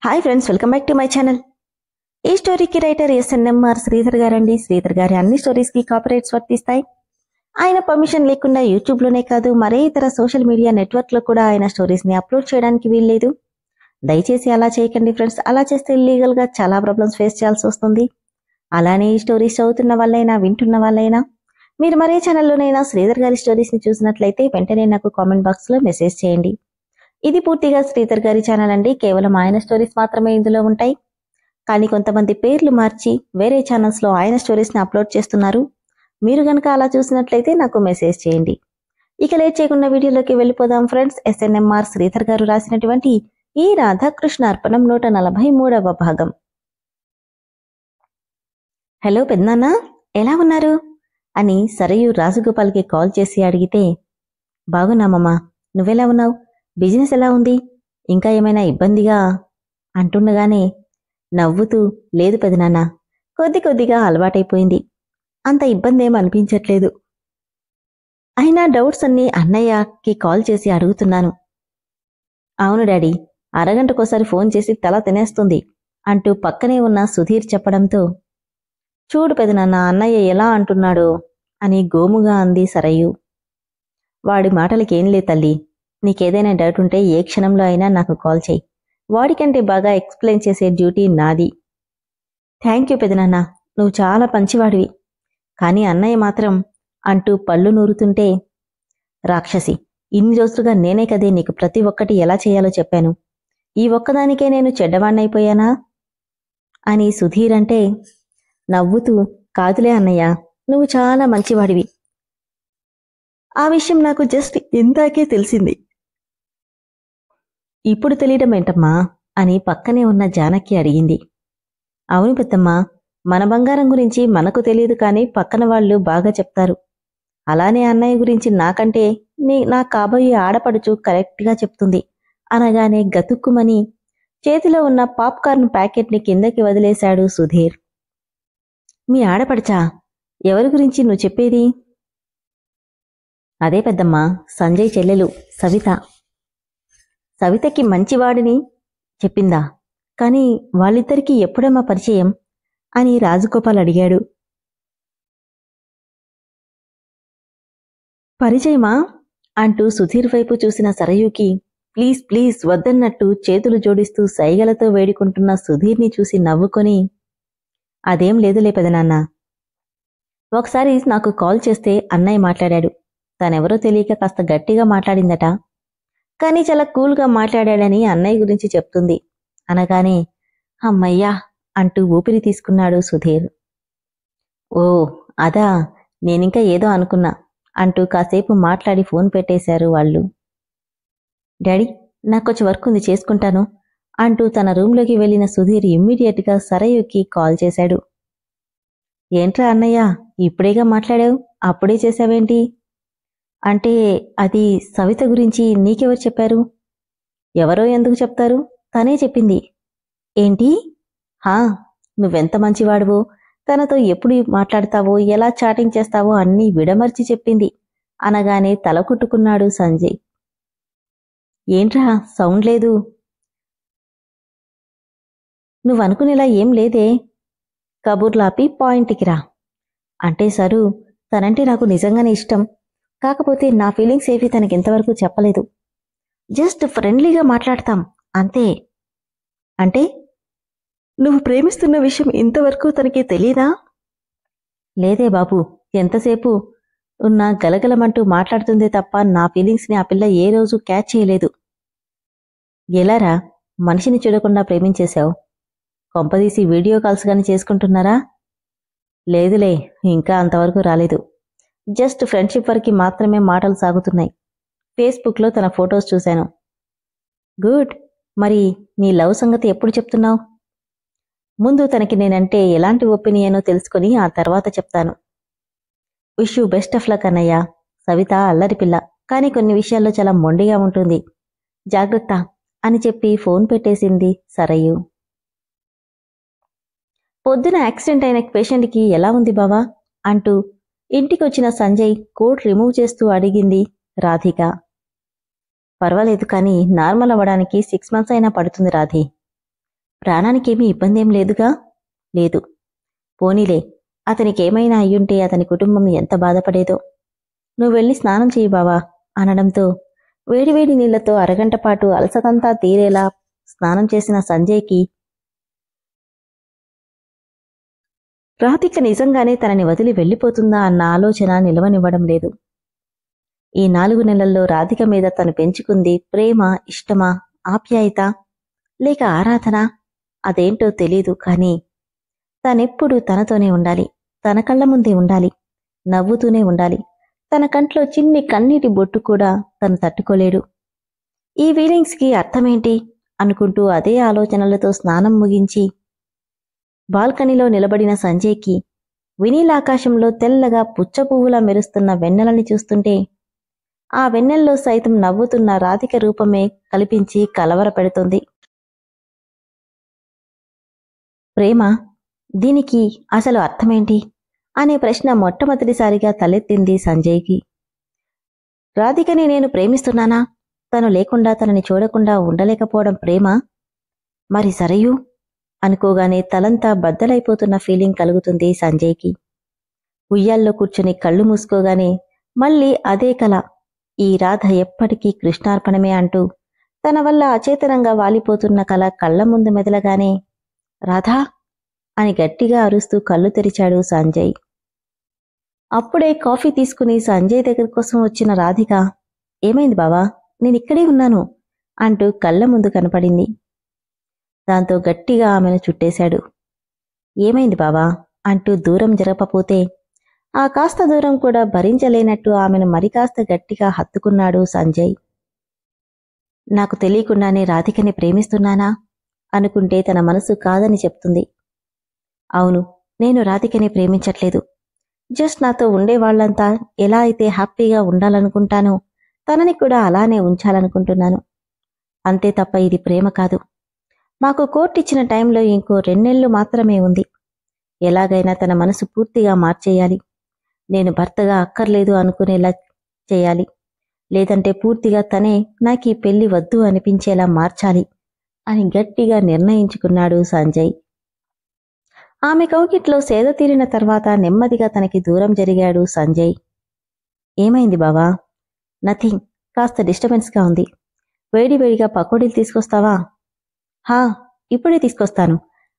Hi friends, welcome back to my channel. ఈ స్టోరీకి writer SNMR Sridhar గారండి. శ్రీధర్ గారి అన్ని స్టోరీస్కి కాపీరైట్స్ వర్తిస్తాయి. ఆయన పర్మిషన్ లేకుండా యూట్యూబ్లోనే కాదు మరే ఇతర సోషల్ మీడియా నెట్వర్క్లో కూడా ఆయన స్టోరీస్ని అప్లోడ్ చేయడానికి వీల్లేదు. దయచేసి అలా చేయకండి ఫ్రెండ్స్. అలా చేస్తే లీగల్గా చాలా ప్రాబ్లమ్స్ ఫేస్ చేయాల్సి వస్తుంది. అలానే ఈ స్టోరీస్ చదువుతున్న వాళ్ళైనా వింటున్న వాళ్ళైనా మీరు మరే ఛానల్లోనైనా శ్రీధర్ గారి స్టోరీస్ని చూసినట్లయితే వెంటనే నాకు కామెంట్ బాక్స్లో మెసేజ్ చేయండి. ఇది పూర్తిగా శ్రీధర్ గారి ఛానల్ అండి. కేవలం ఆయన స్టోరీస్ మాత్రమే ఇందులో ఉంటాయి. కానీ కొంతమంది పేర్లు మార్చి వేరే ఛానల్స్లో ఆయన స్టోరీస్ని అప్లోడ్ చేస్తున్నారు. మీరు గనక అలా చూసినట్లయితే నాకు మెసేజ్ చేయండి. ఇక లేట్ చేయకుండా వీడియోలోకి వెళ్ళిపోదాం ఫ్రెండ్స్. ఎస్ఎన్ఎంఆర్ శ్రీధర్ గారు రాసినటువంటి ఈ రాధాకృష్ణ అర్పణం 143వ భాగం. హలో పెద్దనాన్న, ఎలా ఉన్నారు అని సరయు రాజగోపాల్కి కాల్ చేసి అడిగితే, బాగున్నామమ్మా, నువ్వెలా ఉన్నావు, బిజినెస్ ఎలా ఉంది, ఇంకా ఏమైనా ఇబ్బందిగా అంటుండగానే నవ్వుతూ, లేదు పెదనాన్న, కొద్దిగా అలవాటైపోయింది, అంత ఇబ్బంది ఏం అనిపించట్లేదు. అయినా డౌట్స్ అన్నీ అన్నయ్యకి కాల్ చేసి అడుగుతున్నాను. అవును డాడీ, అరగంటకోసారి ఫోన్ చేసి తల తినేస్తుంది అంటూ పక్కనే ఉన్న సుధీర్ చెప్పడంతో, చూడు పెదనాన్న, అన్నయ్య ఎలా అంటున్నాడో అని గోముగా అంది సరయు. వాడి మాటలకేం లే తల్లి, నీకేదైనా డౌట్ ఉంటే ఏ క్షణంలో అయినా నాకు కాల్ చేయి. వాడికంటే బాగా ఎక్స్ప్లెయిన్ చేసే డ్యూటీ నాది. థ్యాంక్ యూ పెదనాన్న, నువ్వు చాలా పంచివాడివి. కానీ అన్నయ్య మాత్రం అంటూ పళ్ళు నూరుతుంటే, రాక్షసి, ఇన్ని రోజులుగా నేనే కదే నీకు ప్రతి ఒక్కటి ఎలా చేయాలో చెప్పాను. ఈ ఒక్కదానికే నేను చెడ్డవాణ్ణైపోయానా అని సుధీర్ అంటే, నవ్వుతూ, కాదులే అన్నయ్య, నువ్వు చాలా మంచివాడివి. ఆ విషయం నాకు జస్ట్ ఇందాకే తెలిసింది. ఇప్పుడు తెలియడం ఏంటమ్మా అని పక్కనే ఉన్న జానకి అడిగింది. అవును పెద్దమ్మా, మన బంగారం గురించి మనకు తెలియదు కానీ పక్కన వాళ్ళు బాగా చెప్తారు. అలానే అన్నయ్య గురించి నాకంటే నా కాబోయే ఆడపడుచు కరెక్ట్గా చెప్తుంది అనగానే గతుక్కుమని చేతిలో ఉన్న పాప్కార్న్ ప్యాకెట్ని కిందకి వదిలేశాడు సుధీర్. మీ ఆడపడుచా? ఎవరి గురించి నువ్వు చెప్పేది? అదే పెద్దమ్మా, సంజయ్ చెల్లెలు సవిత. సవితకి మంచివాడిని చెప్పిందా? కానీ వాళ్ళిద్దరికీ ఎప్పుడమ్మా పరిచయం అని రాజగోపాల్ అడిగాడు. పరిచయమా అంటూ సుధీర్ వైపు చూసిన సరయుకి ప్లీజ్ ప్లీజ్ వద్దన్నట్టు చేతులు జోడిస్తూ సైగలతో వేడుకుంటున్న సుధీర్ని చూసి నవ్వుకొని, అదేం లేదులే పెదనాన్న, ఒకసారి నాకు కాల్ చేస్తే అన్నయ్య మాట్లాడాడు. తనెవరో తెలియక కాస్త గట్టిగా మాట్లాడిందట, కానీ చాలా కూల్గా మాట్లాడాడని అన్నయ్య గురించి చెప్తుంది అనగానే, అమ్మయ్యా అంటూ ఊపిరి తీసుకున్నాడు సుధీర్. ఓ అదా, నేనింకా ఏదో అనుకున్నా అంటూ కాసేపు మాట్లాడి ఫోన్ పెట్టేశారు వాళ్ళు. డాడీ, నాకొచ్చి వర్క్ ఉంది, చేసుకుంటాను అంటూ తన రూంలోకి వెళ్లిన సుధీర్ ఇమ్మీడియట్గా సరయుకి కాల్ చేశాడు. ఏంట్రా అన్నయ్య, ఇప్పుడేగా మాట్లాడావు, అప్పుడే చేశావేంటి అంటే, అది సవిత గురించి నీకెవరు చెప్పారు? ఎవరో ఎందుకు చెప్తారు, తనే చెప్పింది. ఏంటి? హా, నువ్వెంత మంచివాడువో, తనతో ఎప్పుడు మాట్లాడతావో, ఎలా చాటింగ్ చేస్తావో అన్నీ విడమర్చి చెప్పింది అనగానే తల కుట్టుకున్నాడు సంజయ్. ఏంట్రా సౌండ్ లేదు? నువ్వనుకునేలా ఏం లేదే. కబుర్లాపి పాయింట్కి రా. అంటే సరు, తనంటే నాకు నిజంగానే ఇష్టం. కాకపోతే నా ఫీలింగ్స్ ఏవి తనకింతవరకు చెప్పలేదు. జస్ట్ ఫ్రెండ్లీగా మాట్లాడతాం అంతే. అంటే నువ్వు ప్రేమిస్తున్న విషయం ఇంతవరకు తనకి తెలీదా? లేదే బాబు, ఎంతసేపు ఉన్నా గలగలమంటూ మాట్లాడుతుందే తప్ప నా ఫీలింగ్స్ని ఆ పిల్ల ఏ రోజు క్యాచ్ చేయలేదు. ఎలారా, మనిషిని చూడకుండా ప్రేమించేశావు? కొంపదీసి వీడియో కాల్స్ గాని చేసుకుంటున్నారా? లేదులే, ఇంకా అంతవరకు రాలేదు. జస్ట్ ఫ్రెండ్షిప్ వరకు మాత్రమే మాటలు సాగుతున్నాయి. ఫేస్బుక్లో తన ఫొటోస్ చూశాను. గుడ్, మరి నీ లవ్ సంగతి ఎప్పుడు చెప్తున్నావు? ముందు తనకి నేనంటే ఎలాంటి ఒపీనియనో తెలుసుకుని ఆ తర్వాత చెప్తాను. Wish you best of luck అన్నయ్య. సవిత అల్లరి పిల్ల, కానీ కొన్ని విషయాల్లో చాలా మొండిగా ఉంటుంది, జాగ్రత్త అని చెప్పి ఫోన్ పెట్టేసింది సరయు. పొద్దున యాక్సిడెంట్ అయిన పేషెంట్కి ఎలా ఉంది బావా అంటూ ఇంటికొచ్చిన సంజయ్ కోట్ రిమూవ్ చేస్తూ అడిగింది రాధిక. పర్వాలేదు, కానీ నార్మల్ అవ్వడానికి 6 months అయినా పడుతుంది రాధి. ప్రాణానికేమీ ఇబ్బందేం లేదుగా? లేదు. పోనీలే, అతనికేమైనా అయ్యుంటే అతని కుటుంబం ఎంత బాధపడేదో. నువ్వెళ్ళి స్నానం చెయ్యి బావా అనడంతో వేడివేడి నీళ్లతో అరగంట పాటు అలసటంతా తీరేలా స్నానం చేసిన సంజయ్కి రాధిక నిజంగానే తనని వదిలి వెళ్ళిపోతుందా అన్న ఆలోచన నిలవనివ్వడం లేదు. ఈ 4 నెలల్లో రాధిక మీద తను పెంచుకుంది ప్రేమ, ఇష్టమా, ఆప్యాయత లేక ఆరాధన అదేంటో తెలీదు. కానీ తనెప్పుడూ తనతోనే ఉండాలి, తన కళ్ల ముందే ఉండాలి, నవ్వుతూనే ఉండాలి. తన కంట్లో చిన్ని కన్నీటి బొట్టు కూడా తను తట్టుకోలేడు. ఈ ఫీలింగ్స్కి అర్థమేంటి అనుకుంటూ అదే ఆలోచనలతో స్నానం ముగించి బాల్కనీలో నిలబడిన సంజయ్కి వినీలాకాశంలో తెల్లగా పుచ్చపువ్వులా మెరుస్తున్న వెన్నెలని చూస్తుంటే ఆ వెన్నెల్లో సైతం నవ్వుతున్న రాధిక రూపమే కల్పించి కలవరపెడుతుంది. ప్రేమ, దీనికి అసలు అర్థమేంటి అనే ప్రశ్న మొట్టమొదటిసారిగా తలెత్తింది సంజయ్కి. రాధికని నేను ప్రేమిస్తున్నానా? తను లేకుండా తనని చూడకుండా ఉండలేకపోవడం ప్రేమ? మరి సరయు అనుకోగానే తలంతా బద్దలైపోతున్న ఫీలింగ్ కలుగుతుంది సంజయ్కి. ఉయ్యాల్లో కూర్చుని కళ్ళు మూసుకోగానే మళ్ళీ అదే కల, ఈ రాధ ఎప్పటికీ కృష్ణార్పణమే అంటూ తన వల్ల అచేతనంగా వాలిపోతున్న కల కళ్ల ముందు మెదలగానే రాధా అని గట్టిగా అరుస్తూ కళ్ళు తెరిచాడు సంజయ్. అప్పుడే కాఫీ తీసుకుని సంజయ్ దగ్గర కోసం వచ్చిన రాధిక, ఏమైంది బావా, నేనిక్కడే ఉన్నాను అంటూ కళ్ల ముందు కనపడింది. దాంతో గట్టిగా ఆమెను చుట్టేశాడు. ఏమైంది బావా అంటూ దూరం జరపపోతే ఆ కాస్త దూరం కూడా భరించలేనట్టు ఆమెను మరికాస్త గట్టిగా హత్తుకున్నాడు సంజయ్. నాకు తెలియకుండానే రాధికని ప్రేమిస్తున్నానా అనుకుంటే తన మనసు కాదని చెప్తుంది. అవును, నేను రాధికని ప్రేమించట్లేదు. జస్ట్ నాతో ఉండేవాళ్లంతా ఎలా అయితే హ్యాపీగా ఉండాలనుకుంటానో తనని కూడా అలానే ఉంచాలనుకుంటున్నాను. అంతే తప్ప ఇది ప్రేమ కాదు. మాకు కోర్టు ఇచ్చిన టైంలో ఇంకో 2 నెలలు మాత్రమే ఉంది. ఎలాగైనా తన మనసు పూర్తిగా మార్చేయాలి. నేను భర్తగా అక్కర్లేదు అనుకునేలా చేయాలి. లేదంటే పూర్తిగా తనే నాకీ పెళ్లి వద్దు అనిపించేలా మార్చాలి అని గట్టిగా నిర్ణయించుకున్నాడు సంజయ్. ఆమె కౌగిట్లో సేద తీరిన తర్వాత నెమ్మదిగా తనకి దూరం జరిగాడు సంజయ్. ఏమైంది బావా? నథింగ్, కాస్త డిస్టర్బెన్స్గా ఉంది. వేడివేడిగా పకోడీలు తీసుకొస్తావా? హా, ఇప్పుడే తీసుకొస్తాను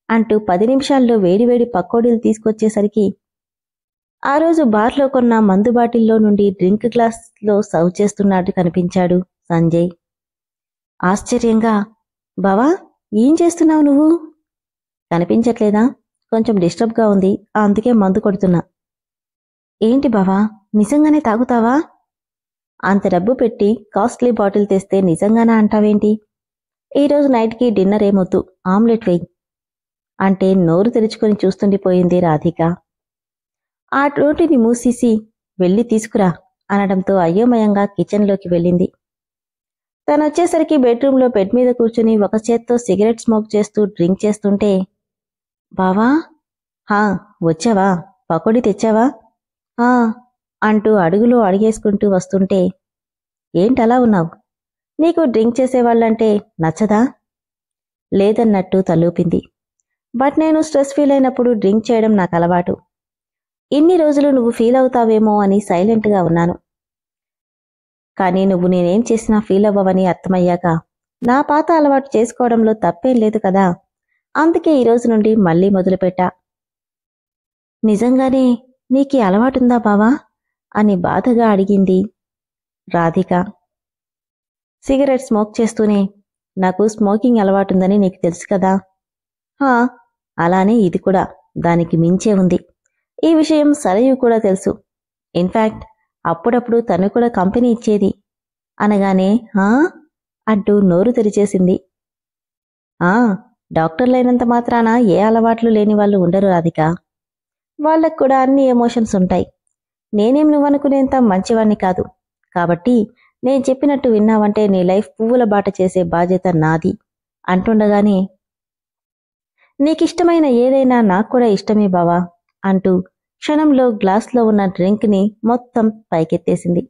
అంటూ 10 నిమిషాల్లో వేడివేడి పకోడీలు తీసుకొచ్చేసరికి ఆ రోజు బార్లో కొన్న మందు బాటిల్లో నుండి డ్రింక్ గ్లాస్లో సర్వ్ చేస్తున్నట్టు కనిపించాడు సంజయ్. ఆశ్చర్యంగా, బావా ఏం చేస్తున్నావు నువ్వు? కనిపించట్లేదా? కొంచెం డిస్టర్బ్గా ఉంది, అందుకే మందు కొడుతున్నా. ఏంటి బావా, నిజంగానే తాగుతావా? అంత డబ్బు పెట్టి కాస్ట్లీ బాటిల్ తెస్తే నిజంగానా అంటావేంటి? ఈరోజు నైట్కి డిన్నర్ ఏమొద్దు, ఆమ్లెట్ వేయి అంటే నోరు తెరుచుకొని చూస్తుండిపోయింది రాధిక. ఆ రోటిని మూసేసి వెళ్ళి తీసుకురా అనడంతో అయోమయంగా కిచెన్లోకి వెళ్ళింది. తనొచ్చేసరికి బెడ్రూంలో బెడ్ మీద కూర్చుని ఒక చేత్తో సిగరెట్ స్మోక్ చేస్తూ డ్రింక్ చేస్తుంటే, బావా, హా వచ్చావా? పకోడీ తెచ్చావా? ఆ అంటూ అడుగులో అడిగేసుకుంటూ వస్తుంటే, ఏంటలా ఉన్నావు? నీకు డ్రింక్ చేసేవాళ్ళంటే నచ్చదా? లేదన్నట్టు తలూపింది. బట్ నేను స్ట్రెస్ ఫీల్ అయినప్పుడు డ్రింక్ చేయడం నాకు అలవాటు. ఇన్ని రోజులు నువ్వు ఫీల్ అవుతావేమో అని సైలెంట్గా ఉన్నాను. కానీ నువ్వు నేనేం చేసినా ఫీల్ అవ్వవని అర్థమయ్యాక నా పాత అలవాటు చేసుకోవడంలో తప్పేం లేదు కదా, అందుకే ఈరోజు నుండి మళ్ళీ మొదలుపెట్టా. నిజంగానే నీకీ అలవాటుందా బావా అని బాధగా అడిగింది రాధిక. సిగరెట్ స్మోక్ చేస్తూనే, నాకు స్మోకింగ్ అలవాటుందని నీకు తెలుసు కదా. హా, అలానే ఇది కూడా, దానికి మించే ఉంది. ఈ విషయం సరయు కూడా తెలుసు. ఇన్ఫ్యాక్ట్ అప్పుడప్పుడు తను కూడా కంపెనీ ఇచ్చేది అనగానే హా అంటూ నోరు తెరిచేసింది. డాక్టర్లైనంత మాత్రాన ఏ అలవాట్లు లేని వాళ్ళు ఉండరు రాధిక. వాళ్ళకు కూడా అన్ని ఎమోషన్స్ ఉంటాయి. నేనేం నువ్వనుకునేంత మంచివాణ్ణి కాదు. కాబట్టి నేను చెప్పినట్టు విన్నావంటే నీ లైఫ్ పువ్వుల బాట చేసే బాధ్యత నాది అంటుండగానే, నీకిష్టమైన ఏదైనా నాకు కూడా ఇష్టమే బావా అంటూ క్షణంలో గ్లాస్లో ఉన్న డ్రింక్ని మొత్తం పైకెత్తేసింది.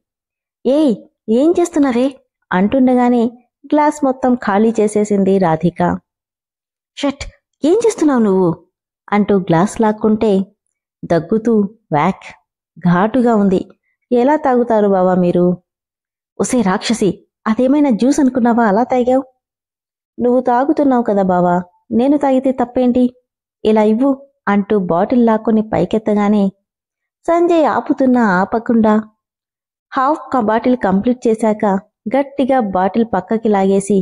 ఏయ్, ఏం చేస్తున్నావే అంటుండగానే గ్లాస్ మొత్తం ఖాళీ చేసేసింది రాధిక. షట్, ఏం చేస్తున్నావు నువ్వు అంటూ గ్లాస్ లాక్కుంటే దగ్గుతూ వ్యాక్, ఘాటుగా ఉంది. ఎలా తాగుతారు బావా మీరు? ఒసే రాక్షసి, అదేమైనా జ్యూస్ అనుకున్నావా అలా తాగావు? నువ్వు తాగుతున్నావు కదా బావా, నేను తాగితే తప్పేంటి? ఇలా ఇవ్వు అంటూ బాటిల్ లాక్కొని పైకెత్తగానే సంజయ్ ఆపకుండా హాఫ్ బాటిల్ కంప్లీట్ చేశాక గట్టిగా బాటిల్ పక్కకి లాగేసి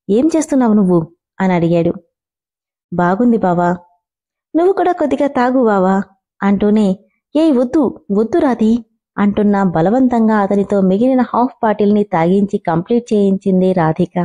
ఏం చేస్తున్నావు నువ్వు అని అడిగాడు. బాగుంది బావా, నువ్వు కూడా కొద్దిగా తాగు బావా అంటూనే ఏయ్ వద్దు వద్దు రాధి అంటున్నా బలవంతంగా అతనితో మిగిలిన హాఫ్ బాటిల్ని తాగించి కంప్లీట్ చేయించింది రాధిక.